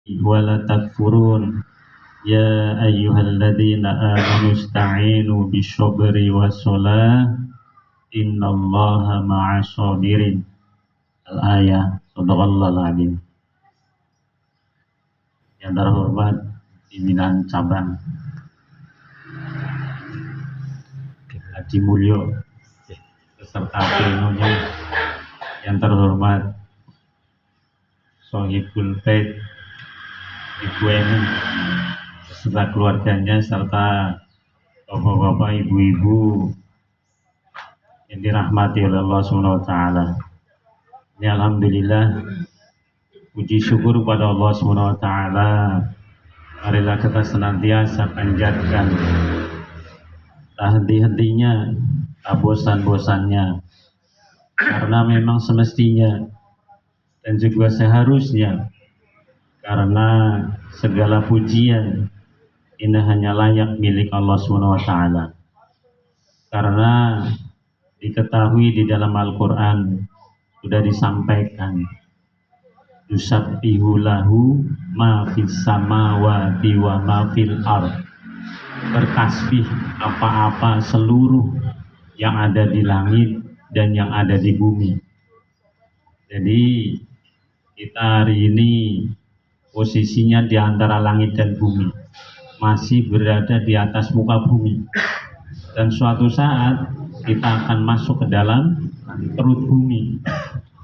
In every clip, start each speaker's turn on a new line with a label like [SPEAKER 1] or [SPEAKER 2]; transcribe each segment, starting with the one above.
[SPEAKER 1] ولا تكفرون يا أيها الذين آمنوا استعينوا بالصبر والصلاة إن الله مع الصابرين. Al-ayah. Sadaqallahul Azim. Yang terhormat pimpinan cabang Haji Mulyo beserta plenonya, yang terhormat Sohibul Bait Ibu Eni beserta keluarganya, serta bapak-bapak, ibu-ibu yang dirahmati oleh Allah Subhanahu wa taala. Ini alhamdulillah, puji syukur kepada Allah Subhanahu wa taala. Marilah kita senantiasa panjatkan tak henti-hentinya, tak bosan-bosannya, karena memang semestinya dan juga seharusnya, karena segala pujian ini hanya layak milik Allah Subhanahu wa taala. Karena diketahui di dalam Al-Qur'an sudah disampaikan, yusabbihu lahu ma fis samawati wa ma fil ardh. Bertasbih apa-apa seluruh yang ada di langit dan yang ada di bumi. Jadi kita hari ini posisinya di antara langit dan bumi, masih berada di atas muka bumi, dan suatu saat kita akan masuk ke dalam perut bumi.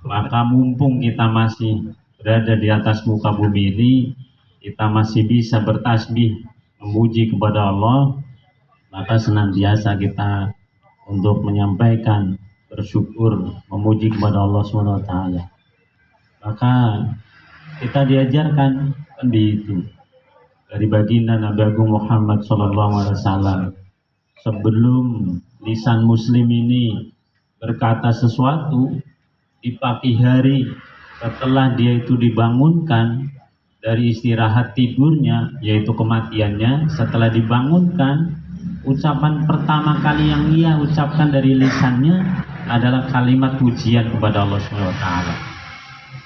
[SPEAKER 1] Maka mumpung kita masih berada di atas muka bumi ini, kita masih bisa bertasbih, memuji kepada Allah, maka senantiasa kita untuk menyampaikan bersyukur, memuji kepada Allah SWT. Maka kita diajarkan itu dari baginda Nabi Agung Muhammad SAW, sebelum lisan muslim ini berkata sesuatu di pagi hari setelah dia itu dibangunkan dari istirahat tidurnya, yaitu kematiannya, setelah dibangunkan, ucapan pertama kali yang ia ucapkan dari lisannya adalah kalimat pujian kepada Allah SWT.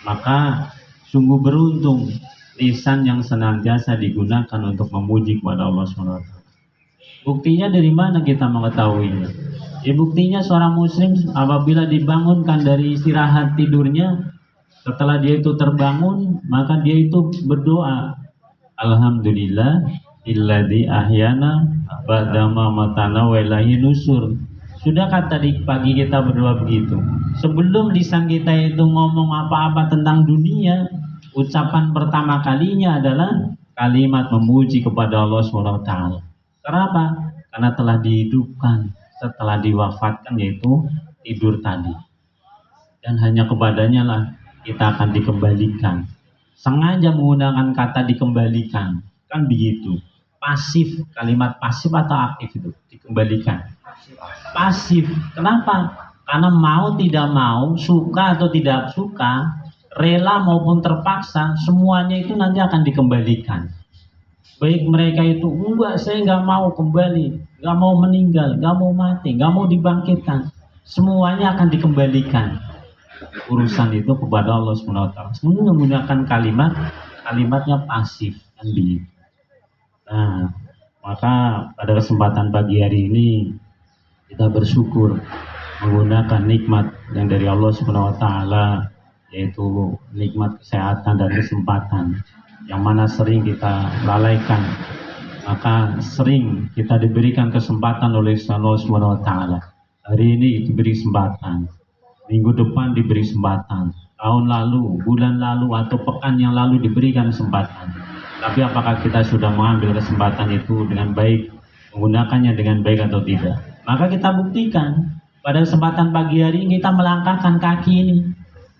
[SPEAKER 1] Maka sungguh beruntung lisan yang senantiasa digunakan untuk memuji kepada Allah SWT. Buktinya dari mana kita mengetahuinya? Ya, buktinya seorang muslim apabila dibangunkan dari istirahat tidurnya, setelah dia itu terbangun, maka dia itu berdoa, alhamdulillah illadzi ahyana ba'dama matana wa ilaihi nusur. Sudahkah tadi pagi kita berdoa begitu? Sebelum lisan kita itu ngomong apa-apa tentang dunia, ucapan pertama kalinya adalah kalimat memuji kepada Allah SWT. Kenapa? Karena telah dihidupkan setelah diwafatkan, yaitu tidur tadi. Dan hanya kepadanya lah kita akan dikembalikan. Sengaja menggunakan kata dikembalikan, kan begitu. Pasif, kalimat pasif atau aktif itu dikembalikan. Pasif. Kenapa? Karena mau tidak mau, suka atau tidak suka, rela maupun terpaksa, semuanya itu nanti akan dikembalikan. Baik mereka itu, enggak, saya nggak mau kembali, nggak mau meninggal, nggak mau mati, nggak mau dibangkitkan, semuanya akan dikembalikan. Urusan itu kepada Allah SWT. Semua menggunakan kalimatnya pasif, kan begitu. Nah, maka pada kesempatan pagi hari ini kita bersyukur menggunakan nikmat yang dari Allah SWT, yaitu nikmat kesehatan dan kesempatan, yang mana sering kita lalaikan. Maka sering kita diberikan kesempatan oleh Allah SWT. Hari ini diberi kesempatan, minggu depan diberi kesempatan, tahun lalu, bulan lalu, atau pekan yang lalu diberikan kesempatan. Tapi apakah kita sudah mengambil kesempatan itu dengan baik, menggunakannya dengan baik atau tidak? Maka kita buktikan pada kesempatan pagi hari ini kita melangkahkan kaki ini.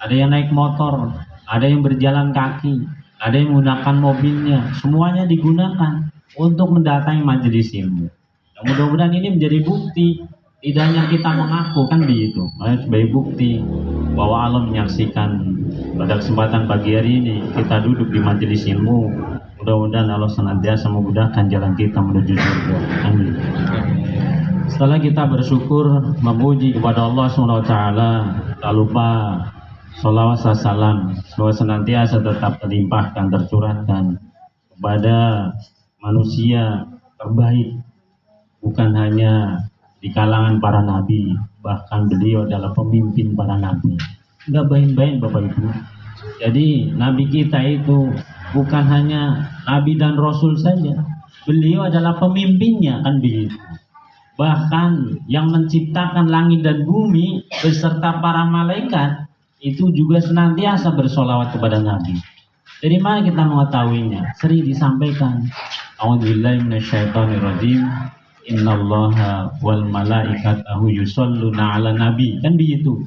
[SPEAKER 1] Ada yang naik motor, ada yang berjalan kaki, ada yang menggunakan mobilnya, semuanya digunakan untuk mendatangi majelis ilmu. Nah, mudah-mudahan ini menjadi bukti, tidak hanya kita mengaku, kan begitu, sebagai bukti bahwa Allah menyaksikan pada kesempatan pagi hari ini kita duduk di majelis ilmu. Mudah-mudahan Allah senantiasa memudahkan jalan kita menuju surga. Amin. Setelah kita bersyukur memuji kepada Allah SWT, tak lupa Sholawat salam semoga senantiasa tetap terlimpahkan, tercurahkan kepada manusia terbaik, bukan hanya di kalangan para nabi, bahkan beliau adalah pemimpin para nabi. Nggak main-main Bapak Ibu. Jadi nabi kita itu bukan hanya nabi dan rasul saja, beliau adalah pemimpinnya, kan begitu. Bahkan yang menciptakan langit dan bumi beserta para malaikat itu juga senantiasa bersolawat kepada Nabi. Dari mana kita mengetahuinya? Sering disampaikan. A'udzubillahi minasyaitonirrajim. Innallaha wal malaikatahu yusholluna 'alan nabi. Kan begitu.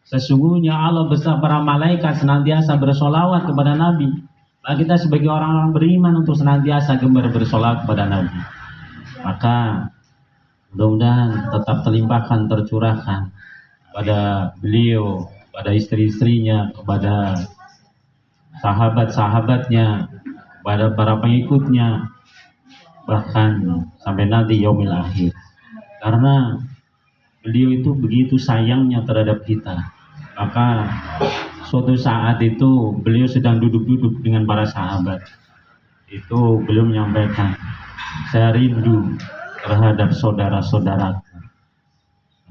[SPEAKER 1] Sesungguhnya Allah beserta para malaikat senantiasa bersolawat kepada Nabi. Nah, kita sebagai orang-orang beriman untuk senantiasa gemar bersolawat kepada Nabi. Maka mudah-mudahan tetap terlimpahkan, tercurahkan pada beliau, pada istri-istrinya, kepada sahabat-sahabatnya, kepada para pengikutnya, bahkan sampai nanti yaumil akhir. Karena beliau itu begitu sayangnya terhadap kita. Maka suatu saat itu beliau sedang duduk-duduk dengan para sahabat. Itu beliau menyampaikan, saya rindu terhadap saudara-saudaraku,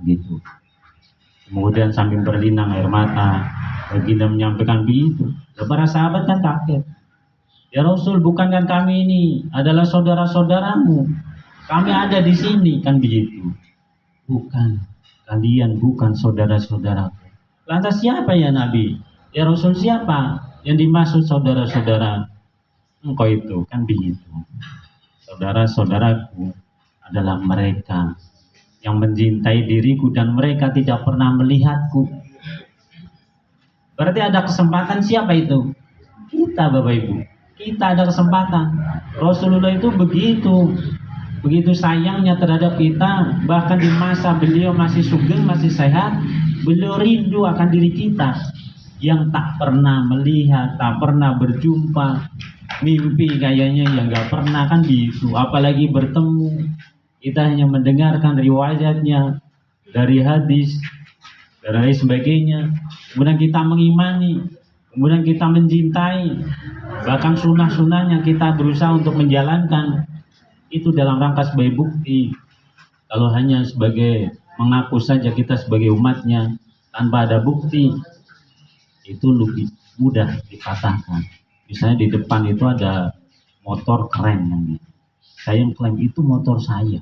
[SPEAKER 1] gitu. Kemudian sambil berlinang air mata, baginda menyampaikan begitu. Para sahabat kan kaget. Ya Rasul, bukankah kami ini adalah saudara-saudaramu? Kami ada di sini, kan begitu. Bukan, kalian bukan saudara-saudaraku. Lantas siapa ya Nabi? Ya Rasul, siapa yang dimaksud saudara-saudara engkau itu? Kan begitu. Saudara-saudaraku adalah mereka yang mencintai diriku dan mereka tidak pernah melihatku. Berarti ada kesempatan, siapa itu? Kita Bapak Ibu. Kita ada kesempatan. Rasulullah itu begitu sayangnya terhadap kita, bahkan di masa beliau masih sugeng, masih sehat, beliau rindu akan diri kita yang tak pernah melihat, tak pernah berjumpa, mimpi kayaknya yang gak pernah, kan gitu. Apalagi bertemu, kita hanya mendengarkan riwayatnya dari hadis dan lain sebagainya. Kemudian kita mengimani, kemudian kita mencintai, bahkan sunnah-sunnahnya kita berusaha untuk menjalankan. Itu dalam rangka sebagai bukti. Kalau hanya sebagai mengaku saja kita sebagai umatnya tanpa ada bukti, itu lebih mudah dipatahkan. Misalnya di depan itu ada motor keren namanya. Saya yang klaim itu motor saya,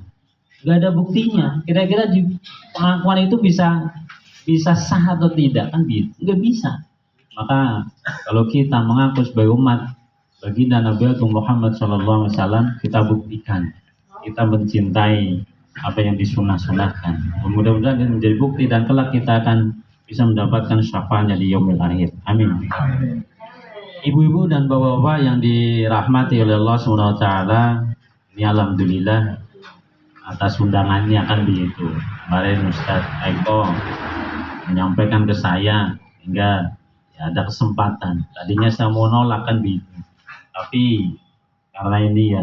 [SPEAKER 1] nggak ada buktinya. Kira-kira pengakuan itu bisa sah atau tidak, kan gitu? Nggak bisa. Maka kalau kita mengaku sebagai umat baginda Nabi Muhammad SAW, kita buktikan kita mencintai apa yang disunah-sunahkan. Mudah-mudahan ini menjadi bukti dan kelak kita akan bisa mendapatkan syafaatnya di yaumil akhir. Amin. Ibu-ibu dan bapak-bapak yang dirahmati oleh Allah SWT, ini alhamdulillah atas undangannya, kan begitu. Kemarin Ustadz Eko menyampaikan ke saya hingga ya ada kesempatan. Tadinya saya mau nolak, kan begitu. Tapi karena ini ya